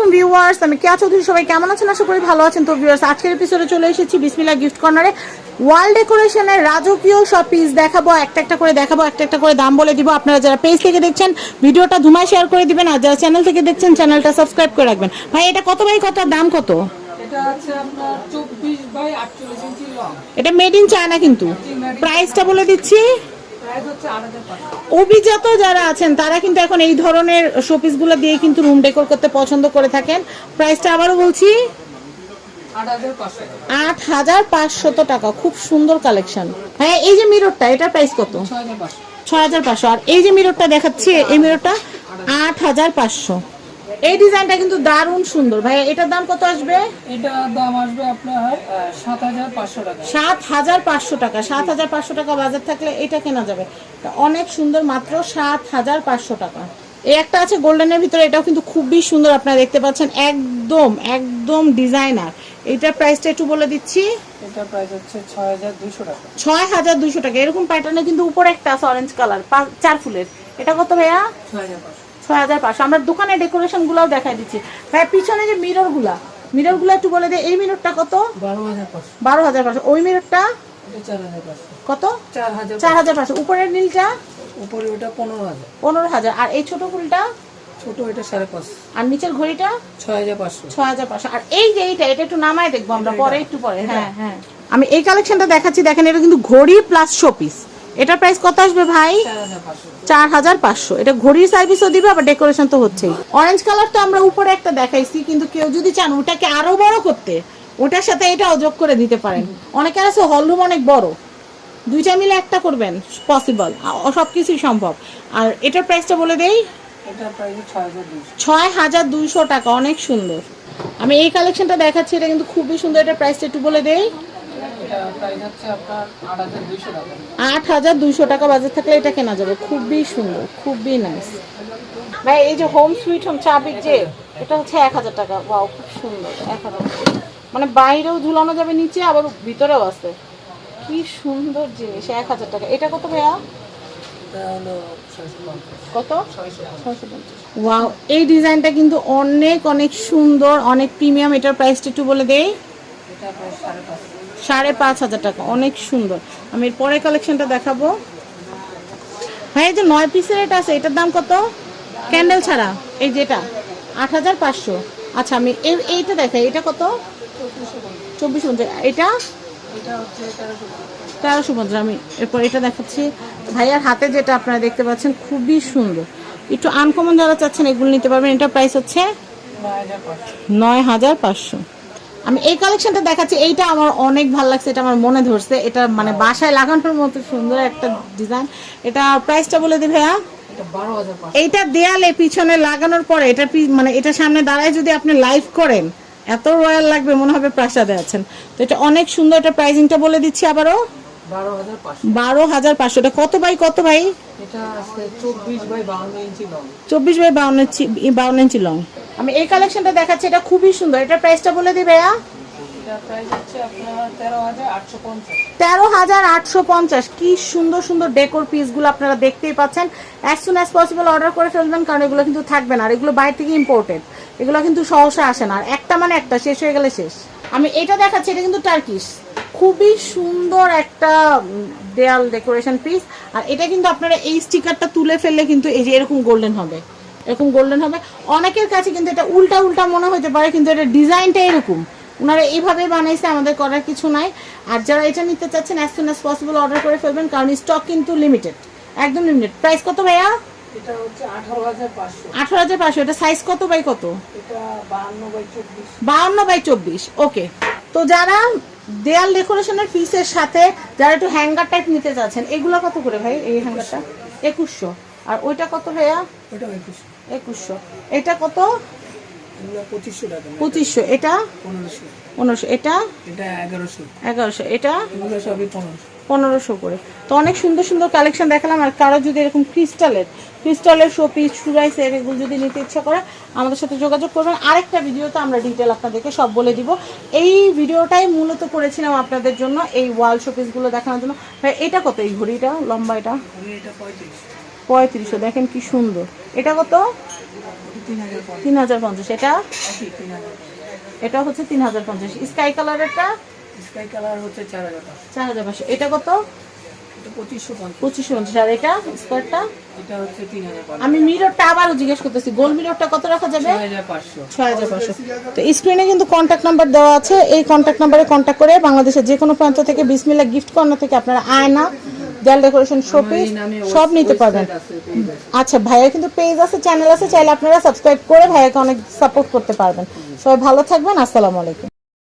আলাইকুম ভিউয়ার্স, আমি কেয়া চৌধুরী। সবাই কেমন আছেন? আশা করি ভালো আছেন। তো ভিউয়ার্স, আজকের এপিসোডে চলে এসেছি বিসমিল্লাহ গিফট কর্নারে। ওয়াল ডেকোরেশনের রাজকীয় সব পিস দেখাবো, একটা একটা করে দেখাবো, একটা একটা করে দাম বলে দিব। আপনারা যারা পেজ থেকে দেখছেন ভিডিওটা ধুমায় শেয়ার করে দিবেন, আর যারা চ্যানেল থেকে দেখছেন চ্যানেলটা সাবস্ক্রাইব করে রাখবেন। ভাই এটা কত বাই কত, দাম কত? এটা আছে আপনার 24 বাই 48 ইঞ্চি লং। এটা মেড ইন চায়না, কিন্তু প্রাইসটা বলে দিচ্ছি। প্রাইস হচ্ছে 8500। অভিজাত যারা আছেন তারা কিন্তু এখন এই ধরনের শোপিসগুলো দিয়ে কিন্তু রুম ডেকোর করতে পছন্দ করে থাকেন। প্রাইসটা আবারও বলছি, 8500 টাকা। খুব সুন্দর কালেকশন। হ্যাঁ, এই যে মিররটা, এটার প্রাইস কত? 6500। আর এই যে মিররটা দেখাচ্ছি, এই মিররটা 8500। এই ডিজাইনটা কিন্তু দারুণ সুন্দর। ভাই এটার দাম কত আসবে? এটার দাম আসবে আপনার 7500 টাকা। 7500 টাকা। 7500 টাকা বাজার থাকলে এটা কেনা যাবে। এটা অনেক সুন্দর, মাত্র 7500 টাকা। এই একটা আছে গোল্ডেনের ভিতরে, এটাও কিন্তু খুবই সুন্দর। আপনারা দেখতে পাচ্ছেন, একদম একদম ডিজাইনার। এটার প্রাইসটা একটু বলে দিচ্ছি। এটার প্রাইস হচ্ছে 6200 টাকা। 6200 টাকা। এরকম প্যাটার্নে কিন্তু উপরে একটা আছে অরেঞ্জ কালার, 4 ফুলের। এটা কত ভাইয়া? 6500। 6500। আমরা দোকানে ডেকোরেশন গুলাও দেখাই দিচ্ছি। ভাই পিছনে যে মিরর গুলা একটু বলে দে। এই মিররটা কত? 12500। 12500। ওই মিররটা এটা 4500। কত? 4000। 4500। উপরের নীলটা? উপরে ওটা 15000। 15000। আর এই ছোট ফুলটা? ছোট এটা 5.5। আর নিচের ঘড়িটা? 6500। 6500। আর এই যে এটা একটু নামায় দেখবো আমরা পরে, একটু পরে। হ্যাঁ হ্যাঁ, আমি এই কালেকশনটা দেখাচ্ছি। দেখেন, এটা কিন্তু ঘড়ি প্লাস শোপিস। এটার প্রাইস কত আসবে ভাই? 4500। এটা ঘড়ির সার্ভিসও দিবে, আবার ডেকোরেশন তো হচ্ছেই। অরেঞ্জ কালারটা আমরা উপরে একটা দেখাইছি, কিন্তু কেউ যদি চান ওটাকে আরো বড় করতে, ওটার সাথে এটাও যোগ করে দিতে পারেন। অনেকের আছে হলরুম অনেক বড়, দুইটা মিলে একটা করবেন, পসিবল, সবকিছুই সম্ভব। আর এটার প্রাইসটা বলে দেই। এটার প্রাইস 6200। 6200 টাকা। অনেক সুন্দর। আমি এই কালেকশনটা দেখাচ্ছি, এটা কিন্তু খুবই সুন্দর। এটার প্রাইসটা একটু বলে দেই। এটা প্রাইস হচ্ছে আপনার 8200 টাকা। 8200 টাকা বাজার থাকলে এটা কেনা যাবে। খুবই সুন্দর, খুবই নাইস। ভাই এই যে হোম সুইট হোম চাবির যে, এটা হচ্ছে 1000 টাকা। ওয়াও, খুব সুন্দর। 1000, মানে বাইরেও ঝুলানো যাবে, নিচে আবার ভিতরেও আছে। কি সুন্দর জিনিস। 1000 টাকা। এটা কত ভাইয়া? এটা হলো 650। কত? 650। ওয়াও, এই ডিজাইনটা কিন্তু অনেক অনেক সুন্দর, অনেক প্রিমিয়াম। এটার প্রাইসটা একটু বলে দেই। এটা প্রাইস 5500। 5500 টাকা। অনেক সুন্দর। আমি এর পরের কালেকশনটা দেখাবো। ভাই এই যে 9 পিসের এটা আছে, এটার দাম কত? ক্যান্ডেল ছাড়া এই যেটা 8500। আচ্ছা, আমি এইটা দেখাই। এটা কত? 2450। এটা এটা হচ্ছে 1350। আমি এরপর এটা দেখাচ্ছি। ভাইয়ার হাতে যেটা আপনারা দেখতে পাচ্ছেন, খুবই সুন্দর। একটু আনকমন যারা চাচ্ছেন এগুলো নিতে পারবেন। এটা প্রাইস হচ্ছে 9500। আমি এই কালেকশনটা দেখাচ্ছি। এইটা আমার অনেক ভালো লাগছে, এটা আমার মনে ধরছে। এটা মানে বাসায় লাগানোর মতো সুন্দর একটা ডিজাইন। এটা প্রাইসটা বলে দিই ভাইয়া। এটা 12500। এইটা দেয়ালে পিছনে লাগানোর পরে এটা মানে এটা সামনে দাঁড়ায় যদি আপনি লাইভ করেন, এত রয়্যাল লাগবে, মনে হবে প্রাসাদে আছেন। তো এটা অনেক সুন্দর। এটা প্রাইসিংটা বলে দিচ্ছি আবারও, 12500। 12500। এটা কত বাই কত ভাই? এটা আছে 24 by 52 inch long. 24 by 52 inch long. আমি এই কালেকশনটা দেখাচ্ছি, এটা খুবই সুন্দর। এটা প্রাইসটা বলে দিই ভাইয়া। এটা প্রাইস হচ্ছে আপনার 13850। 13850। কি সুন্দর সুন্দর ডেকোর পিসগুলো আপনারা দেখতেই পাচ্ছেন। As soon as possible order করে ফেলবেন, কারণ এগুলো কিন্তু থাকবে না। আর এগুলো বাইরে থেকে ইম্পোর্টেড, এগুলো কিন্তু সহসা আসে না। আর একটা মানে একটা, শেষ হয়ে গেলে শেষ। আমি এটা দেখাচ্ছি, এটা কিন্তু টার্কিশ, খুবই সুন্দর একটা দেয়াল ডেকোরেশন পিস। আর এটা কিন্তু আপনারা এই স্টিকারটা তুলে ফেললে কিন্তু এই যে এরকম গোল্ডেন হবে, এরকম গোল্ডেন হবে। অনেকের কাছে কিন্তু এটা উল্টা উল্টা মনে হতে পারে, কিন্তু এটা ডিজাইনটা এরকম, ওনারা এইভাবে বানাইছে, আমাদের করার কিছু নাই। আর যারা এটা নিতে চাচ্ছেন as soon as possible order করে ফেলবেন, কারণ স্টক কিন্তু লিমিটেড, একদম লিমিটেড। প্রাইস কত ভাইয়া? এটা হচ্ছে 18500। 18500। এটা সাইজ কত বাই কত? এটা 52 বাই 24। 52 বাই 24। ওকে। তো যারা দেয়াল ডেকোরেশনের পিসের সাথে যারা একটু হ্যাঙ্গার টাইপ নিতে চাচ্ছেন, এগুলো কত করে ভাই? এই হ্যাঙ্গারটা 2100। আর ওইটা কত ভাইয়া? এটা 2100। 2100। এটা কত? এগুলো 2500 টাকা। 2500। এটা 1500। 1500। এটা 1100। 1100। এটা এগুলো সবই 1500। 1500 করে। তো অনেক সুন্দর সুন্দর কালেকশন দেখালাম। আর কারো যদি এরকম ক্রিস্টালের শোপিস, সুরাই সেট, এগুলো যদি নিতে ইচ্ছা করে আমাদের সাথে যোগাযোগ করবেন। আরেকটা ভিডিওতে আমরা ডিটেল আপনাদেরকে সব বলে দিব। এই ভিডিওটাই মূলত করেছিলাম আপনাদের জন্য, এই ওয়াল শোপিসগুলো দেখানোর জন্য। ভাই এটা কত? এই ঘড়িটা লম্বা, এটা এটা 3500। 3500। দেখেন কি সুন্দর। এটা কত? 3050 3050, এটা 3050 এটা হচ্ছে 3050। স্কাই কালারেরটা স্কাই কালার হচ্ছে 4500। এটা কত? এটা 2550 2550। আর এটা স্কোয়ারটা? এটা হচ্ছে 3050 আমি মিররটা আবারও জিজ্ঞেস করতেছি, গোল মিররটা কত রাখা যাবে? 6500 6500। তো স্ক্রিনে কিন্তু কন্ট্যাক্ট নাম্বার দেওয়া আছে, এই কন্ট্যাক্ট নাম্বারে কন্ট্যাক্ট করে বাংলাদেশের যে কোনো প্রান্ত থেকে বিসমিল্লাহ গিফট কর্নার থেকে আপনারা আয়না, দেয়াল ডেকোরেশন, শোপিস সব নিতে পারবেন। আচ্ছা, ভাইয়ের কিন্তু পেজ আছে, চ্যানেল আছে, চাইলে আপনারা সাবস্ক্রাইব করে ভাইয়াকে অনেক সাপোর্ট করতে পারবেন। সবাই ভালো থাকবেন, আসসালামু আলাইকুম।